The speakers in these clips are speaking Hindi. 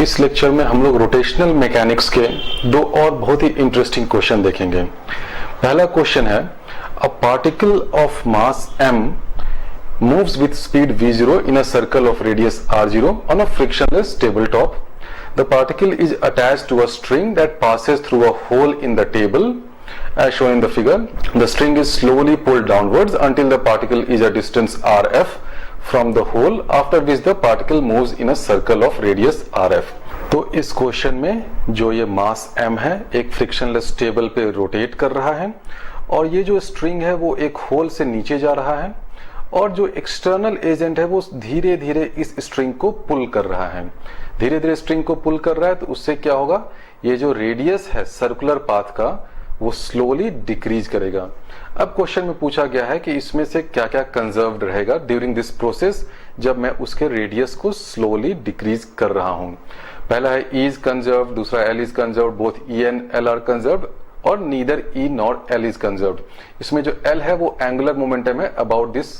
इस लेक्चर में हम लोग रोटेशनल मैकेनिक्स के दो और बहुत ही इंटरेस्टिंग क्वेश्चन देखेंगे। पहला क्वेश्चन है, a particle of mass m moves with speed v0 in a circle of radius r0 on a frictionless tabletop. The particle is attached to a string that passes through a hole in the table as shown in the figure. The string is slowly pulled downwards until the particle is a distance rf from the hole, after which the particle moves in a circle of radius rf. तो इस क्वेश्चन में जो ये मास m है एक फ्रिक्शनलेस टेबल पे रोटेट कर रहा है और ये जो स्ट्रिंग है वो एक होल से नीचे जा रहा है और जो एक्सटर्नल एजेंट है वो धीरे धीरे इस स्ट्रिंग को पुल कर रहा है। धीरे धीरे स्ट्रिंग को पुल कर रहा है तो उससे क्या होगा, ये जो रेडियस है सर्कुलर पाथ का वो स्लोली डिक्रीज करेगा। अब क्वेश्चन में पूछा गया है कि इसमें से क्या क्या कंजर्व्ड रहेगा ड्यूरिंग दिस प्रोसेस जब मैं उसके रेडियस को स्लोली डिक्रीज कर रहा हूं। पहला है E इज कंजर्व्ड, दूसरा L is conserved, both E and L are conserved और neither E nor L is conserved. इसमें जो L है वो एंगुलर मोमेंटम है about this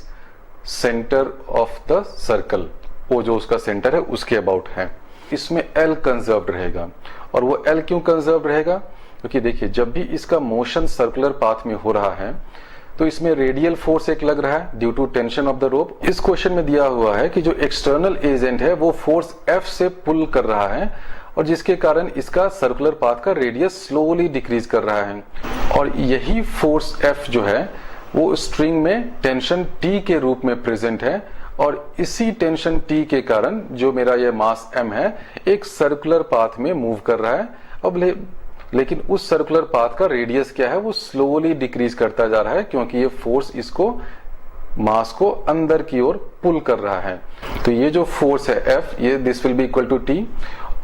centre of the circle, वो जो उसका सेंटर है उसके अबाउट है। इसमें L कंजर्व्ड रहेगा और वो L क्यों कंजर्व्ड रहेगा, क्योंकि देखिए जब भी इसका मोशन सर्कुलर पाथ में हो रहा है तो इसमें रेडियल फोर्स एक लग रहा है due to tension of the rope. इस क्वेश्चन में दिया हुआ है कि जो एक्सटर्नल एजेंट है वो फोर्स F से पुल कर रहा है और जिसके कारण इसका सर्कुलर पाथ का रेडियस स्लोली डिक्रीज कर रहा है और यही फोर्स F जो है वो स्ट्रिंग में टेंशन T के रूप में प्रेजेंट है और इसी टेंशन T के कारण जो मेरा ये मास M है एक सर्कुलर पाथ में मूव कर रहा है। अब लेकिन उस सर्कुलर पाथ का रेडियस क्या है वो स्लोली डिक्रीज करता जा रहा है क्योंकि ये फोर्स इसको मास को अंदर की ओर पुल कर रहा है। तो ये जो फोर्स है F, ये this will be equal to T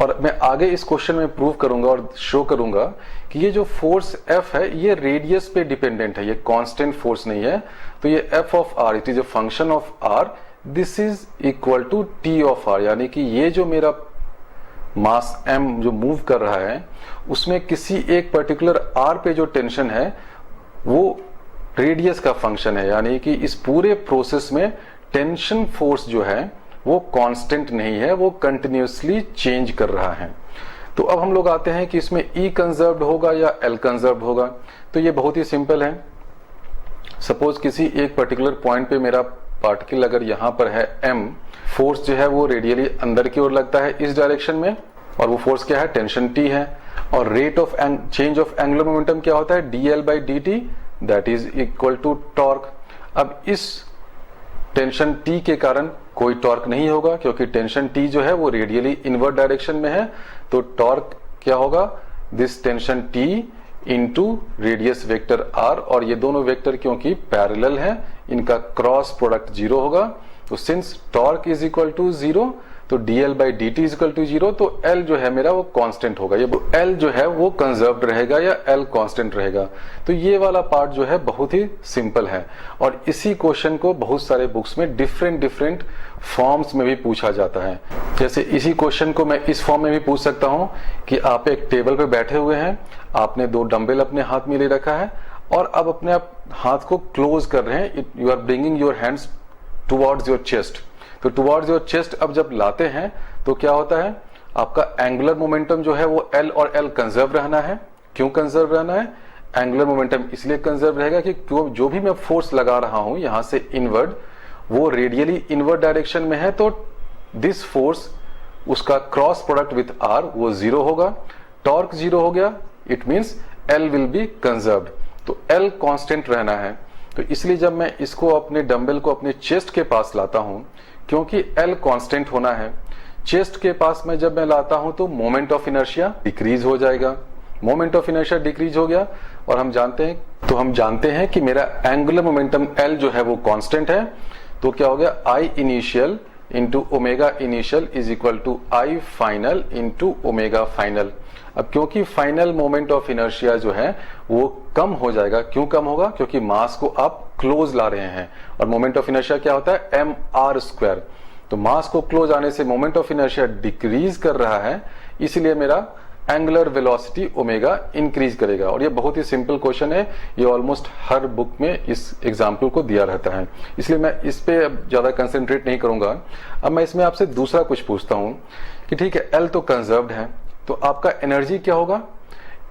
और मैं आगे इस क्वेश्चन में प्रूव करूंगा और शो करूंगा कि ये जो फोर्स F है ये रेडियस पे डिपेंडेंट है, ये कांस्टेंट फोर्स नहीं है। तो ये F of R it is a function of R, this is equal to T of R, यानी कि ये जो मेरा मास M जो मूव कर रहा है उसमें किसी एक पर्टिकुलर R पे जो टेंशन है वो रेडियस का फंक्शन है, यानी कि इस पूरे प्रोसेस में टेंशन फोर्स जो है वो कांस्टेंट नहीं है, वो कंटिन्यूअसली चेंज कर रहा है। तो अब हम लोग आते हैं कि इसमें E कंजर्व्ड होगा या L कंजर्व्ड होगा। तो ये बहुत ही सिंपल है। सपोज किसी एक पर्टिकुलर पॉइंट पे मेरा पार्टिकल अगर यहां पर है M, फोर्स जो है वो रेडियली अंदर की ओर लगता है इस डायरेक्शन में और वो फोर्स क्या है, टेंशन T है और rate of change of angular momentum क्या होता है, dl by dt that is equal to torque. अब इस टेंशन T के कारण कोई टॉर्क नहीं होगा क्योंकि टेंशन T जो है वो रेडियली इनवर्ट डायरेक्शन में है। तो टॉर्क क्या होगा, this tension T into radius vector R और ये दोनों वेक्टर क्योंकि पैरेलल है इनका क्रॉस प्रोडक्ट 0 होगा। तो since torque is equal to 0 तो dl by dt is equal to 0, तो L जो है मेरा वो कांस्टेंट होगा, ये L जो है वो कंजर्व्ड रहेगा या L कांस्टेंट रहेगा। तो ये वाला पार्ट जो है बहुत ही सिंपल है और इसी क्वेश्चन को बहुत सारे बुक्स में डिफरेंट फॉर्म्स में भी पूछा जाता है। जैसे इसी क्वेश्चन को मैं इस फॉर्म में भी पूछ सकता हूं कि आप एक टेबल पे बैठे हुए हैं, आपने दो डंबल अपने हाथ में ले रखा है और अब अपने आप हाथ को क्लोज कर रहे हैं, you are bringing your hands towards your chest. तो टुवर्ड्स योर चेस्ट अब जब लाते हैं तो क्या होता है, आपका एंगुलर मोमेंटम जो है वो L और L कंजर्व रहना है। क्यों कंजर्व रहना है, एंगुलर मोमेंटम इसलिए कंजर्व रहेगा कि जो भी मैं फोर्स लगा रहा हूं यहां से इनवर्ड वो रेडियली इनवर्ड डायरेक्शन में है, तो दिस फोर्स उसका क्रॉस प्रोडक्ट विथ R वो 0 होगा। टॉर्क 0 हो गया, it means L will be conserved. तो L कांस्टेंट रहना है। तो इसलिए जब मैं इसको अपने डंबल को अपने चेस्ट के पास लाता हूं, क्योंकि L कांस्टेंट होना है, चेस्ट के पास में जब मैं लाता हूं तो मोमेंट ऑफ इनर्शिया डिक्रीज हो जाएगा। मोमेंट ऑफ इनर्शिया डिक्रीज हो गया और हम जानते हैं कि मेरा एंगुलर मोमेंटम L जो है वो कांस्टेंट है। तो क्या हो गया, I initial into omega initial is equal to I final into omega final. अब क्योंकि फाइनल मोमेंट ऑफ इनर्शिया जो है वो कम हो जाएगा, क्यों कम होगा, क्योंकि मास को आप क्लोज ला रहे हैं और मोमेंट ऑफ इनर्शिया क्या होता है, mr²। तो मास को क्लोज आने से मोमेंट ऑफ इनर्शिया डिक्रीज कर रहा है, इसलिए मेरा एंगुलर वेलोसिटी ओमेगा इंक्रीज करेगा। और ये बहुत ही सिंपल क्वेश्चन है, ये ऑलमोस्ट हर बुक में इस एग्जाम्पल को दिया रहता है, इसलिए मैं इस पे अब ज्यादा कंसेंट्रेट नहीं करूंगा। अब मैं इसमें आपसे दूसरा कुछ पूछता हूं कि ठीक है, एल तो कंजर्व्ड है, तो आपका एनर्जी क्या होगा?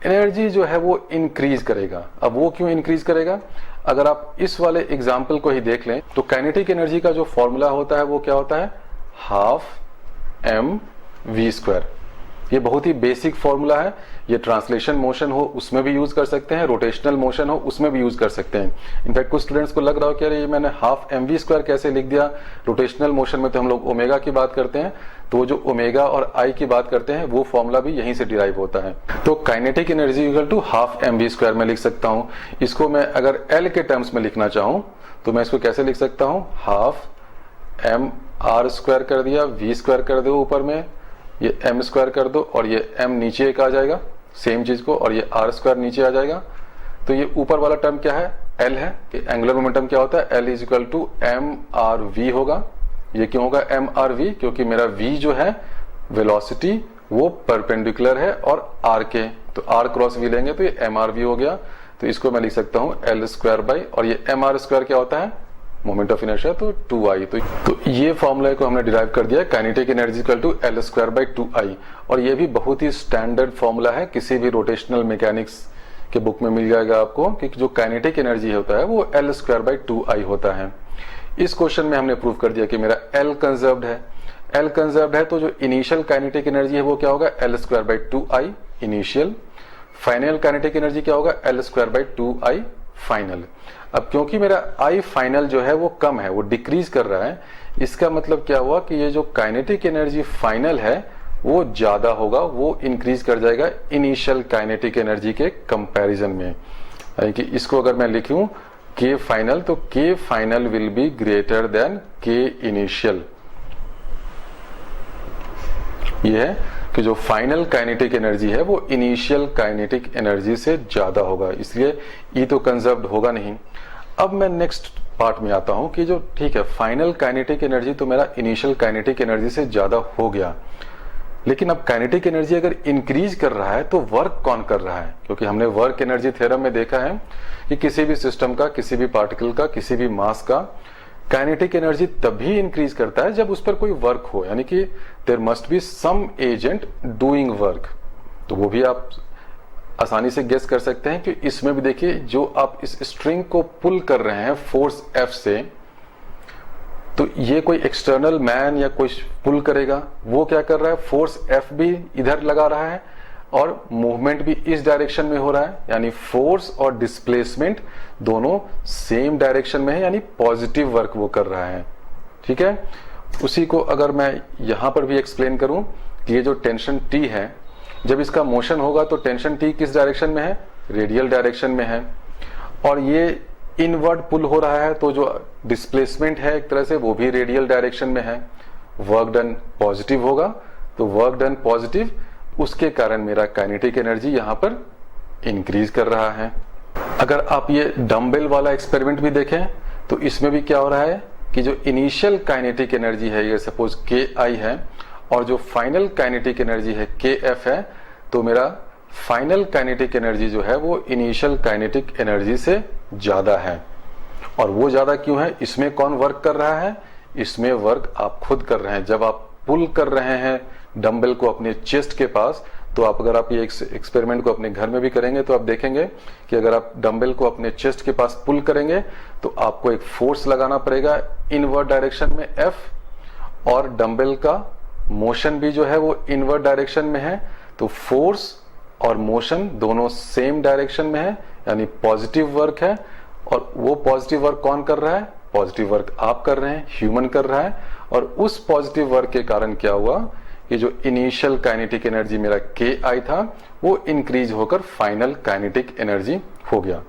एनर्जी जो है वो इंक्रीज करेगा। अब वो क्यों इंक्रीज करेगा? अगर आप इस वाले एग्जाम्पल को ही देख लें तो काइनेटिक एनर्जी का जो फॉर्मूला होता है वो क्या होता है? Half mv²। ये बहुत ही बेसिक फॉर्मूला है। ये ट्रांसलेशन मोशन हो उसमें भी यूज कर सकते हैं, रोटेशनल मोशन हो उसमें भी यूज कर सकते हैं। इनफैक्ट कुछ स्टूडेंट्स को लग रहा हो कि अरे ये मैंने हाफ mv² कैसे लिख दिया, रोटेशनल मोशन में तो हम लोग ओमेगा की बात करते हैं, तो जो ओमेगा और आई की बात करते हैं वो फॉर्मूला भी यहीं से डिराइव होता है। तो kinetic energy equal to half mv² में लिख सकता हूं। इसको मैं अगर एल के टर्म्स में लिखना चाहूं तो मैं इसको कैसे लिख सकता हूं? हाफ mr² कर दिया, v² कर दो ऊपर में, ये m² कर दो और ये m नीचे एक आ जाएगा सेम चीज को, और ये r² नीचे आ जाएगा। तो ये ऊपर वाला टर्म क्या है? l है। कि एंगुलर मोमेंटम क्या होता है? l is equal to mrv होगा। ये क्यों होगा mrv? क्योंकि मेरा v जो है वेलोसिटी वो परपेंडिकुलर है और r के, तो r क्रॉस v लेंगे तो ये mrv हो गया। तो इसको मैं लिख सकता हूं l² बाई, और ये mr² क्या होता है? मोमेंट ऑफ इनर्शिया, तो 2i। तो ये फॉर्मूला को हमने डिराइव कर दिया, kinetic energy equal to l² by 2i। और ये भी बहुत ही स्टैंडर्ड फॉर्मूला है, किसी भी रोटेशनल मैकेनिक्स के बुक में मिल जाएगा आपको कि जो काइनेटिक एनर्जी होता है वो l² बाई 2i होता है। इस क्वेश्चन में हमने प्रूव कर दिया कि मेरा l कंजर्व्ड है। l कंजर्व्ड है तो जो इनिशियल काइनेटिक एनर्जी है वो क्या होगा? l² by 2i initial. Final kinetic energy क्या होगा? l² by 2i final. अब क्योंकि मेरा I फाइनल जो है वो कम है, वो डिक्रीज कर रहा है, इसका मतलब क्या हुआ कि ये जो काइनेटिक एनर्जी फाइनल है वो ज्यादा होगा, वो इंक्रीज कर जाएगा इनिशियल काइनेटिक एनर्जी के कंपैरिजन में। यानी कि इसको अगर मैं लिखूं K फाइनल, तो K final will be greater than K initial. ये है कि जो फाइनल काइनेटिक एनर्जी है वो इनिशियल काइनेटिक एनर्जी से ज्यादा होगा, इसलिए E तो कंजर्व्ड होगा नहीं। अब मैं नेक्स्ट पार्ट में आता हूं कि जो ठीक है, फाइनल काइनेटिक एनर्जी तो मेरा इनिशियल काइनेटिक एनर्जी से ज्यादा हो गया, लेकिन अब काइनेटिक एनर्जी अगर इंक्रीज कर रहा है तो वर्क कौन कर रहा है? क्योंकि हमने वर्क एनर्जी थ्योरम में देखा है कि किसी भी सिस्टम का, किसी भी पार्टिकल का, किसी भी मास का काइनेटिक एनर्जी तभी इंक्रीज करता है जब उस पर कोई वर्क हो, यानी कि there must be some agent doing work. तो वो भी आप आसानी से गेस कर सकते हैं कि इसमें भी देखिए, जो आप इस स्ट्रिंग को पुल कर रहे हैं फोर्स F से, तो ये कोई एक्सटर्नल मैन या कोई पुल करेगा, वो क्या कर रहा है? फोर्स F भी इधर लगा रहा है और मूवमेंट भी इस डायरेक्शन में हो रहा है, यानी फोर्स और डिस्प्लेसमेंट दोनों सेम डायरेक्शन में है, यानी पॉजिटिव वर्क वो कर रहा है। ठीक है, उसी को अगर मैं यहां पर भी एक्सप्लेन करूं कि ये जो टेंशन T है, जब इसका मोशन होगा तो टेंशन T किस डायरेक्शन में है? रेडियल डायरेक्शन में है। और ये इनवर्ड पुल हो रहा है तो जो डिस्प्लेसमेंट है एक तरह से वो भी रेडियल डायरेक्शन में है। वर्क डन पॉजिटिव होगा, तो वर्क डन पॉजिटिव, उसके कारण मेरा काइनेटिक एनर्जी यहां पर इंक्रीज कर रहा है। अगर आप ये डंबल वाला एक्सपेरिमेंट भी देखें तो इसमें भी क्या हो रहा है कि जो इनिशियल काइनेटिक एनर्जी है, ये सपोज Ki है, और जो फाइनल काइनेटिक एनर्जी है Kf है, तो मेरा फाइनल काइनेटिक एनर्जी जो है वो इनिशियल काइनेटिक एनर्जी से ज्यादा है। और वो ज्यादा क्यों है? इसमें कौन वर्क कर रहा है? इसमें वर्क आप खुद कर रहे हैं। जब आप पुल कर रहे हैं डंबल को अपने चेस्ट के पास, तो आप अगर आप ये एक्सपेरिमेंट को अपने घर में भी करेंगे तो आप देखेंगे कि अगर आप डंबल को अपने चेस्ट के पास पुल करेंगे तो आपको एक फोर्स लगाना पड़ेगा इनवर्ड डायरेक्शन में F, और डंबल का मोशन भी जो है वो इनवर्ड डायरेक्शन में है, तो फोर्स और मोशन दोनों सेम डायरेक्शन में है, यानी पॉजिटिव वर्क है। और वो पॉजिटिव वर्क कौन कर रहा है? पॉजिटिव वर्क आप कर रहे हैं, ह्यूमन कर रहा है। और उस पॉजिटिव वर्क के कारण क्या हुआ कि जो इनिशियल काइनेटिक एनर्जी मेरा Ki था वो इंक्रीज होकर फाइनल काइनेटिक एनर्जी हो गया।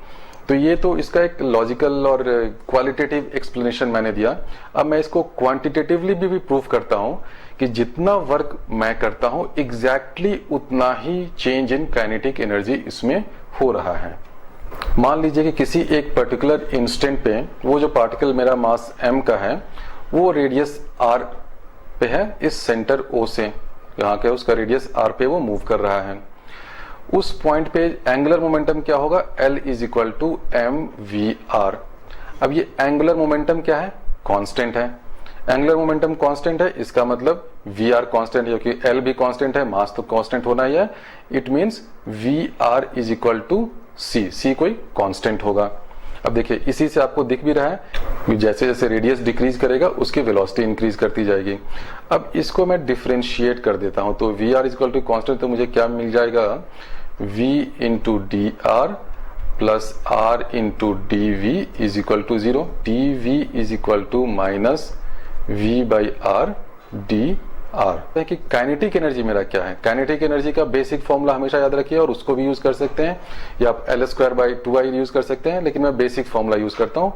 तो ये तो इसका एक लॉजिकल और क्वालिटेटिव एक्सप्लेनेशन मैंने दिया। अब मैं इसको क्वांटिटेटिवली भी प्रूव करता हूं कि जितना वर्क मैं करता हूं एग्जैक्टली उतना ही चेंज इन काइनेटिक एनर्जी इसमें हो रहा है। मान लीजिए कि किसी एक पर्टिकुलर इंस्टेंट पे वो जो पार्टिकल मेरा मास m का है वो रेडियस r पे है, इस सेंटर O से, यहाँ के उसका रेडियस r पे वो मूव कर रहा है। उस पॉइंट पे एंगुलर मोमेंटम क्या होगा, L is equal to M V R. अब ये एंगुलर मोमेंटम क्या है, कांस्टेंट है। एंगुलर मोमेंटम कांस्टेंट है, इसका मतलब वी आर कांस्टेंट है, क्योंकि L भी कांस्टेंट है, मास तो कांस्टेंट होना ही है। It means v are is equal to c, c कोई कांस्टेंट होगा। अब देखिए इसी से आपको दिख भी रहा है कि जैसे जैसे रेडियस डिक्रीज करेगा उसकी वेलोसिटी इंक्रीज करती जाएगी। अब इसको मैं डिफरेंशिएट कर देता हूं, तो V are is equal to constant, तो मुझे क्या मिल जाएगा, v into D R plus R into D V is equal to 0, D V is equal to minus we by R D R. कि काइनेटिक एनर्जी मेरा क्या है, काइनेटिक एनर्जी का बेसिक फॉर्मूला हमेशा याद रखिए, और उसको भी यूज कर सकते हैं, या आप L square by 2i use कर सकते हैं, लेकिन मैं बेसिक फॉर्मूला यूज करता हूं।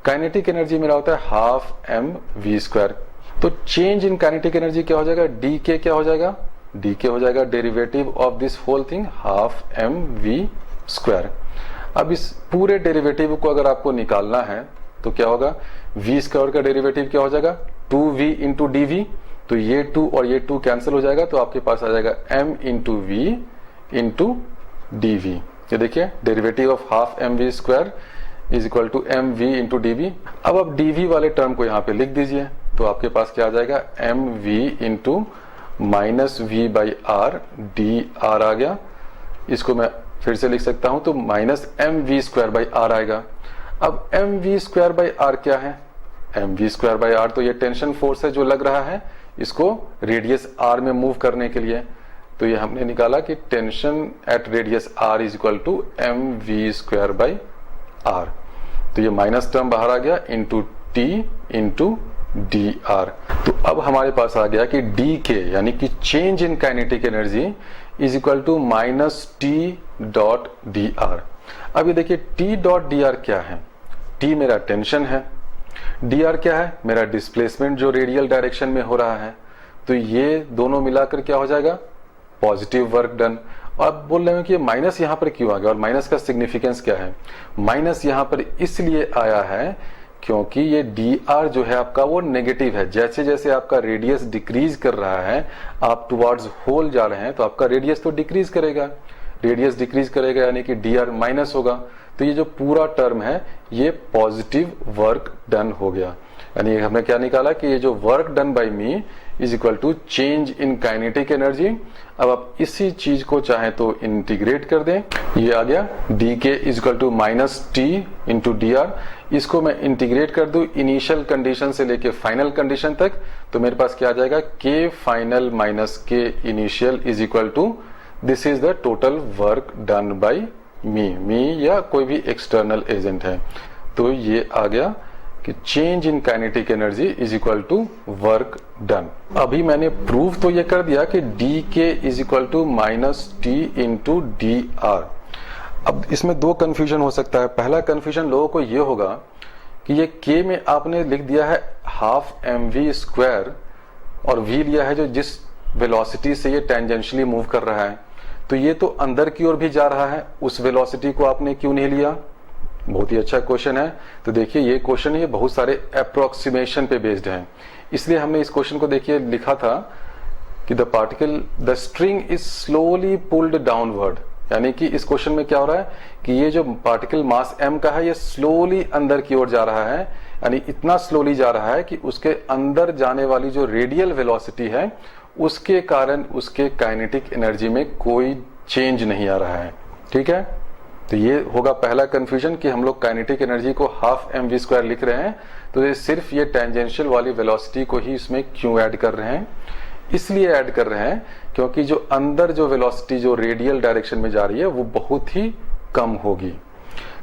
काइनेटिक एनर्जी मेरा होता है हाफ एम वी स्क्वायर। तो चेंज इन काइनेटिक एनर्जी क्या हो जाएगा, डी के क्या हो जाएगा, डी के हो जाएगा derivative of this whole thing half M we square. अब इस पूरे डेरिवेटिव को अगर आपको निकालना है तो क्या होगा, वी स्क्वायर का डेरिवेटिव क्या हो जाएगा, 2v इंटू डी वी, तो ये 2 और ये 2 कैंसिल हो जाएगा, तो आपके पास आ जाएगा m into V into D V. ये देखिए derivative of half M we square is equal to M we into D V. अब आप डी वी वाले टर्म को यहाँ पे लिख दीजिए, तो आपके पास क्या आ जाएगा, m we into minus we by R D r आ गया। इसको मैं फिर से लिख सकता हूं, तो minus m we square by r आएगा। अब m we square by r क्या है, m we square by are तो ये टेंशन फोर्स है जो लग रहा है इसको रेडियस आर में मूव करने के लिए। तो ये हमने निकाला कि tension at radius R is equal to M we square by are. तो ये माइनस टर्म बाहर आ गया, into T into D R. तो अब हमारे पास आ गया कि डी के यानी कि change in kinetic energy is equal to minus T dot D R. अब ये देखिए टी डॉट डी आर क्या है, टी मेरा टेंशन है, डी आर क्या है, मेरा डिस्प्लेसमेंट जो रेडियल डायरेक्शन में हो रहा है। तो ये दोनों मिलाकर क्या हो जाएगा, पॉजिटिव वर्क डन। और अब बोल रहे हो कि ये माइनस यहां पर क्यों आ गया, और माइनस का सिग्निफिकेंस क्या है, माइनस यहां पर इसलिए आया है क्योंकि ये डी आर जो है आपका वो नेगेटिव है। जैसे जैसे आपका रेडियस डिक्रीज कर रहा है, आप टुवर्ड्स होल जा रहे हैं, तो आपका रेडियस तो डिक्रीज करेगा, रेडियस डिक्रीज करेगा यानी कि डी आर माइनस होगा। तो ये जो पूरा टर्म है ये पॉजिटिव वर्क डन हो गया। यानी हमने क्या निकाला कि ये जो work done by me is equal to change in kinetic energy. अब आप इसी चीज को चाहे तो इंटीग्रेट कर दें, ये आ गया D K is equal to minus T into D R. इसको मैं इंटीग्रेट कर दूं इनिशियल कंडीशन से लेके फाइनल कंडीशन तक, तो मेरे पास क्या आ जाएगा, k final minus k initial is equal to this is the total work done by me या कोई भी एक्सटर्नल एजेंट है। तो ये आ गया कि change in kinetic energy is equal to work done. अभी मैंने प्रूव तो ये कर दिया कि D K is equal to minus T into D R. अब इसमें दो कंफ्यूजन हो सकता है। पहला कंफ्यूजन लोगों को ये होगा कि ये के में आपने लिख दिया है हाफ एम वी स्क्वायर और वी लिया है जो जिस वेलोसिटी से ये टेंजेंशियली मूव कर रहा है, तो ये तो अंदर की ओर भी जा रहा है, उस वेलोसिटी को आपने क्यों नहीं लिया। बहुत ही अच्छा क्वेश्चन है। तो देखिए ये क्वेश्चन ये बहुत सारे अप्रोक्सीमेशन पे बेस्ड है, इसलिए हमने इस क्वेश्चन को देखिए लिखा था कि the string is slowly pulled downward. यानी कि इस क्वेश्चन में क्या हो रहा है कि ये जो पार्टिकल मास m का है ये स्लोली अंदर की ओर जा रहा है, यानी इतना स्लोली जा रहा है कि उसके अंदर जाने वाली जो रेडियल वेलोसिटी है उसके कारण उसके काइनेटिक एनर्जी में कोई चेंज नहीं आ रहा है। ठीक है, तो ये होगा पहला कंफ्यूजन कि हम लोग काइनेटिक एनर्जी को हाफ एम वी स्क्वायर लिख रहे हैं, तो ये सिर्फ ये टेंजेंशियल वाली वेलोसिटी को ही इसमें क्यों ऐड कर रहे हैं। इसलिए ऐड कर रहे हैं क्योंकि जो अंदर जो वेलोसिटी जो रेडियल डायरेक्शन में जा रही है वो बहुत ही कम होगी।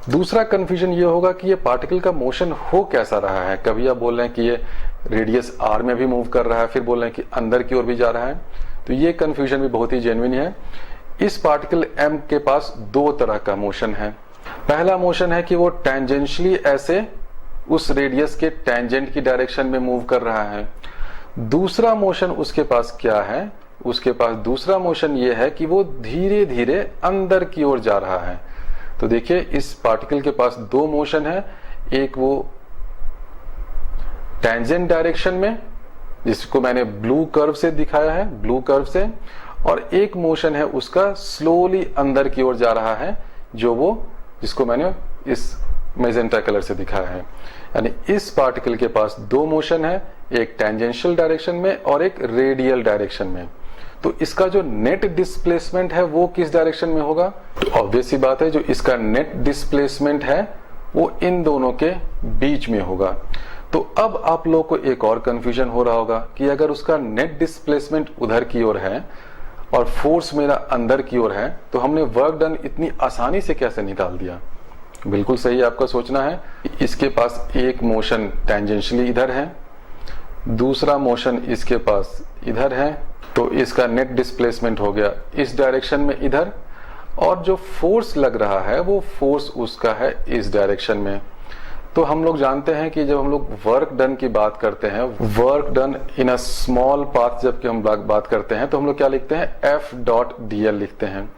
दूसरा कंफ्यूजन ये होगा कि ये पार्टिकल का मोशन हो कैसा रहा है। कभी आप बोल रहे हैं कि ये रेडियस आर में भी मूव कर रहा है, फिर बोल रहे हैं कि अंदर की ओर भी जा रहा है, तो ये कंफ्यूजन भी बहुत ही जेन्युइन है। इस पार्टिकल m के पास दो तरह का मोशन है। पहला मोशन है कि वो टेंजेंशियली ऐसे उस रेडियस के टेंजेंट की डायरेक्शन में मूव कर रहा है। दूसरा मोशन उसके पास क्या है, उसके पास दूसरा मोशन ये है कि वो धीरे धीरे अंदर की ओर जा रहा है। तो देखिए इस पार्टिकल के पास दो मोशन है, एक वो टेंजेंट डायरेक्शन में जिसको मैंने ब्लू कर्व से दिखाया है, ब्लू कर्व से, और एक मोशन है उसका स्लोली अंदर की ओर जा रहा है, जो वो जिसको मैंने इस मैजेंटा कलर से दिखाया है। यानी इस पार्टिकल के पास दो मोशन है, एक टेंजेंशियल डायरेक्शन में और एक रेडियल डायरेक्शन में। तो इसका जो नेट डिस्प्लेसमेंट है वो किस डायरेक्शन में होगा? तो ऑब्वियस सी बात है, जो इसका नेट डिस्प्लेसमेंट है वो इन दोनों के बीच में होगा। तो अब आप लोगों को एक और कंफ्यूजन हो रहा होगा कि अगर उसका नेट डिस्प्लेसमेंट उधर की ओर है और फोर्स मेरा अंदर की ओर है, तो हमने वर्क डन इतनी आसानी से कैसे निकाल दिया? बिल्कुल सही आपका सोचना है। इसके पास एक मोशन टेंजेंशियली इधर है, दूसरा मोशन इसके पास इधर है, तो इसका नेट डिस्प्लेसमेंट हो गया इस डायरेक्शन में इधर, और जो फोर्स लग रहा है वो फोर्स उसका है इस डायरेक्शन में। तो हम लोग जानते हैं कि जब हम लोग वर्क डन की बात करते हैं, work done in a small path जबकि हम बात करते हैं, तो हम लोग क्या लिखते हैं? F.dl लिखते हैं।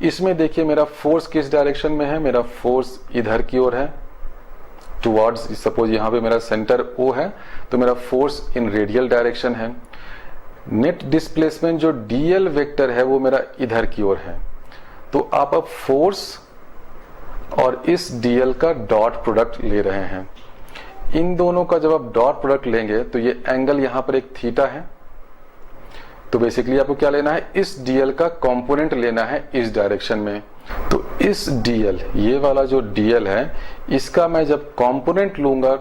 इसमें देखिए मेरा फोर्स किस डायरेक्शन में है? मेरा फोर्स इधर की ओर है, टुवर्ड्स, सपोज यहाँ पे मेरा सेंटर O है, तो मेरा फोर्स इन रेडियल डायरेक्शन है। नेट डिस्प्लेसमेंट जो dl वेक्टर है वो मेरा इधर की ओर है। तो आप अब फोर्स और इस dl का डॉट प्रोडक्ट ले रहे हैं। इन दोनों का जब आप डॉट प्रोडक्ट लेंगे तो ये एंगल यहां पर एक थीटा है, तो बेसिकली आपको क्या लेना है? इस dl का कंपोनेंट लेना है इस डायरेक्शन में। तो इस dl, ये वाला जो dl है, इसका मैं जब कंपोनेंट लूंगा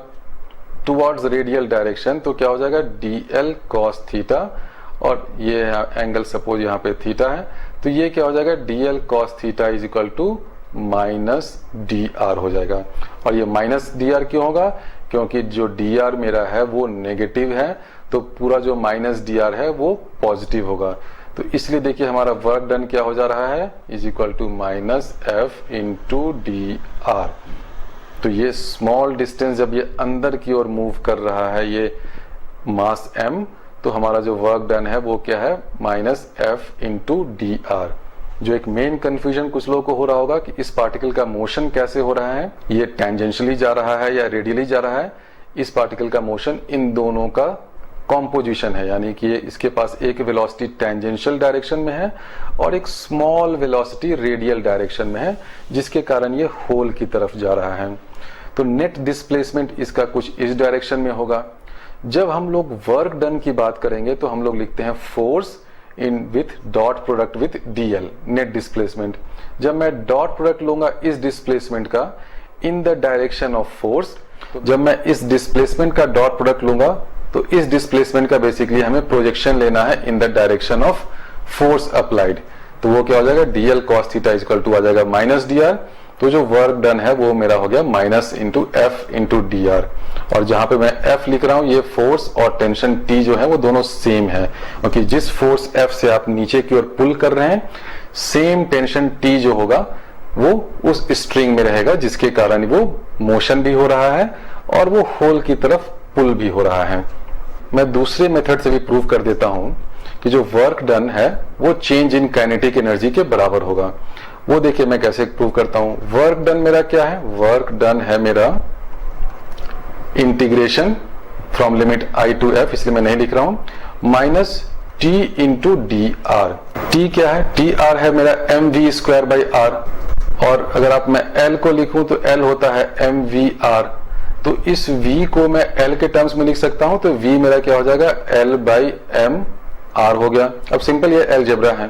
टुवर्ड्स रेडियल डायरेक्शन तो क्या हो जाएगा? dl cos थीटा, और ये एंगल सपोज यहाँ पे थीटा है, तो ये क्या हो जाएगा? dl cos theta is equal to minus dr हो जाएगा। और ये माइनस dr क्यों होगा? क्योंकि जो dr मेरा है वो नेगेटिव है, तो पूरा जो माइनस dr है वो पॉजिटिव होगा। तो इसलिए देखिए हमारा वर्क डन क्या हो जा रहा है? Is equal to minus f into dr। तो ये स्मॉल डिस्टेंस जब ये अंदर की ओर मूव कर रहा है, ये मास m, तो हमारा जो वर्क डन है वो क्या है? Minus f into dr। जो एक मेन कंफ्यूजन कुछ लोगों को हो रहा होगा कि इस पार्टिकल का मोशन कैसे हो रहा है, ये टेंजेंशियली जा रहा है या रेडियली जा रहा है। इस पार्टिकल का मोशन इन दोनों का कॉम्पोजिशन है, यानी कि इसके पास एक वेलोसिटी टेंजेंशियल डायरेक्शन में है और एक स्मॉल वेलोसिटी रेडियल डायरेक्शन में है, जिसके कारण ये होल की तरफ जा रहा है। तो नेट डिस्प्लेसमेंट इसका कुछ इस डायरेक्शन में होगा। जब हम लोग वर्क डन की बात करेंगे तो हम लोग लिखते हैं force in with dot product with dl, net displacement. जब मैं डॉट प्रोडक्ट लूंगा इस डिस्प्लेसमेंट का इन द डायरेक्शन ऑफ फोर्स, तो जब मैं इस डिस्प्लेसमेंट का डॉट प्रोडक्ट लूंगा तो इस डिस्प्लेसमेंट का बेसिकली हमें प्रोजेक्शन लेना है in the direction of force applied. तो वो क्या हो जाएगा? dl cos theta equal to आ जाएगा माइनस dr। तो जो वर्क डन है वो मेरा हो गया minus into F into dr। और जहां पे मैं f लिख रहा हूं, ये फोर्स और टेंशन T जो है वो दोनों सेम है, क्योंकि जिस फोर्स F से आप नीचे की ओर पुल कर रहे हैं, सेम टेंशन T जो होगा वो उस स्ट्रिंग में रहेगा, जिसके कारण वो मोशन भी हो रहा है और वो होल की तरफ पुल भी हो रहा है। मैं दूसरे मेथड से भी प्रूव कर देता हूं कि जो वर्क डन है वो चेंज इन काइनेटिक एनर्जी के बराबर होगा। वो देखिए मैं कैसे प्रूव करता हूं। वर्क डन मेरा क्या है? वर्क डन है मेरा integration from limit I to F, इसलिए मैं नहीं लिख रहा हूं, minus T into dr। T क्या है? dr है मेरा mv स्क्वायर बाई r, और अगर आप मैं L को लिखूं तो L होता है mvr। तो इस v को मैं L के टर्म्स में लिख सकता हूं, तो v मेरा क्या हो जाएगा? L बाई m r हो गया। अब सिंपल ये अलजेब्रा है।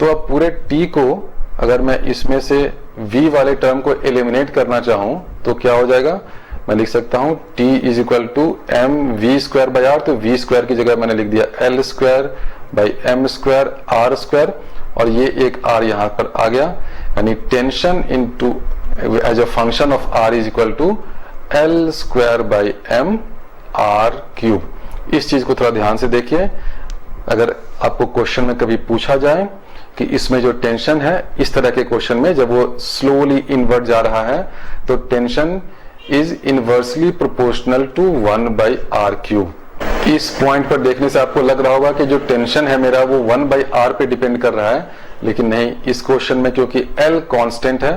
तो अब पूरे T को अगर मैं इसमें से v वाले टर्म को एलिमिनेट करना चाहूं तो क्या हो जाएगा? मैं लिख सकता हूं T is equal to M we square by are. तो v स्क्वायर की जगह मैंने लिख दिया L square by M square R square, और ये एक r यहां पर आ गया, यानी tension into as a function of r is equal to L square by M R cube. इस चीज को थोड़ा ध्यान से देखिए। अगर आपको क्वेश्चन में कभी पूछा जाए कि इसमें जो टेंशन है, इस तरह के क्वेश्चन में जब वो स्लोली इनवर्ट जा रहा है तो tension is inversely proportional to 1 by R cube. इस पॉइंट पर देखने से आपको लग रहा होगा कि जो टेंशन है मेरा वो 1 बाई आर पे डिपेंड कर रहा है, लेकिन नहीं, इस क्वेश्चन में क्योंकि L कांस्टेंट है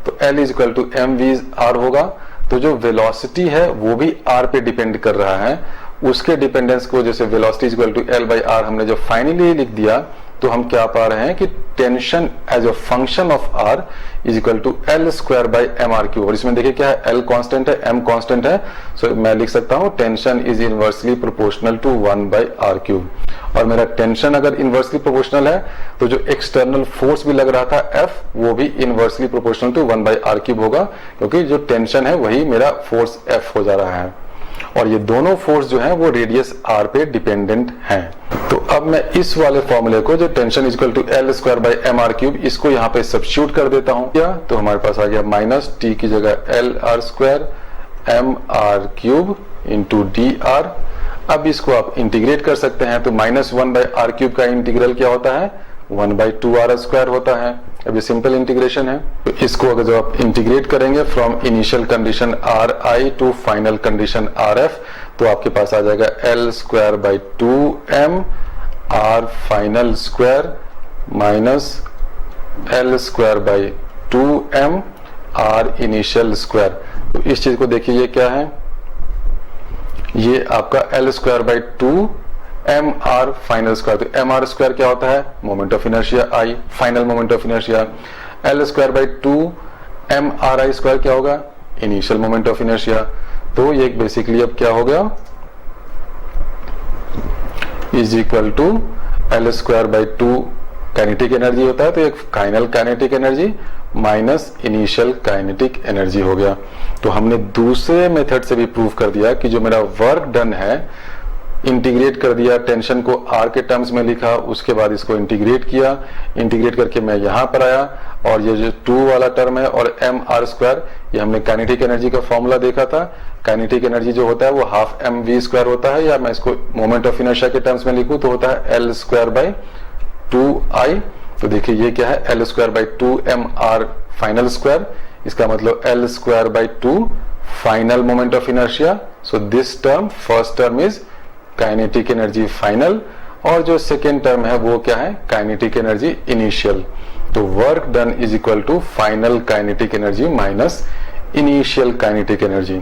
तो L is equal to M V R होगा। तो जो वेलोसिटी है वो भी r पे डिपेंड कर रहा है। उसके डिपेंडेंस को जैसे velocity is equal to L by R हमने जो फाइनली लिख दिया, तो हम क्या पा रहे हैं कि tension as a function of R is equal to L square by M R cube. और इसमें देखिए क्या है, एल कांस्टेंट है, एम कांस्टेंट है, सो मैं लिख सकता हूं tension is inversely proportional to 1 by R cube. और मेरा टेंशन अगर इनवर्सली प्रोपोर्शनल है तो जो एक्सटर्नल फोर्स भी लग रहा था एफ, वो भी inversely proportional to 1 by R cube होगा, क्योंकि जो टेंशन है वही मेरा फोर्स एफ हो जा रहा है। और ये दोनों फोर्स जो है वो रेडियस आर पे डिपेंडेंट हैं। तो अब मैं इस वाले फॉर्मूले को, जो tension is equal to L square by M R cube, इसको यहाँ पे सब्स्टिट्यूट कर देता हूं क्या, तो हमारे पास आ गया माइनस टी की जगह L R square M R cube into D R. अब इसको आप इंटीग्रेट कर सकते हैं, तो माइनस 1 बाई आर क्यूब का इंटीग्रल क्या होता है, 1 बाई 2 आर स्क्वायर होता है। अब ये सिंपल इंटीग्रेशन है, तो इसको अगर जब आप इंटीग्रेट करेंगे from initial condition R I to final condition R F, तो आपके पास आ जाएगा L square by 2m R final square minus L square by 2m R initial square. तो इस चीज को देखिए, ये क्या है, ये आपका L square by 2m R final square. तो एम आर स्क्वायर क्या होता है, moment of inertia I, final moment of inertia. L square by 2m R I square क्या होगा, इनिशियल मोमेंट ऑफ इनर्शिया। तो ये बेसिकली अब क्या हो गया, is equal to L square by 2 kinetic energy होता है, तो एक final kinetic energy minus initial kinetic energy हो गया। तो हमने दूसरे मेथड से भी प्रूव कर दिया कि जो मेरा वर्क डन है, इंटीग्रेट कर दिया, टेंशन को आर के टर्म्स में लिखा, उसके बाद इसको इंटीग्रेट किया, इंटीग्रेट करके मैं यहां पर आया, और ये जो 2 वाला टर्म है और एम आर स्क्वायर, ये हमने काइनेटिक एनर्जी का फॉर्मूला देखा था। काइनेटिक एनर्जी जो होता है वो हाफ एम वी स्क्वायर होता है, या मैं इसको मोमेंट ऑफ इनर्शिया के टर्म्स में लिखूं तो होता है एल स्क्वायर बाई 2i। तो देखिए ये क्या है, L square by 2m R final square, इसका मतलब L square by 2 final moment of inertia. So this term, first term is kinetic energy final, और जो सेकेंड टर्म है वो क्या है, काइनेटिक एनर्जी इनिशियल। तो work done is equal to final kinetic energy minus initial kinetic energy.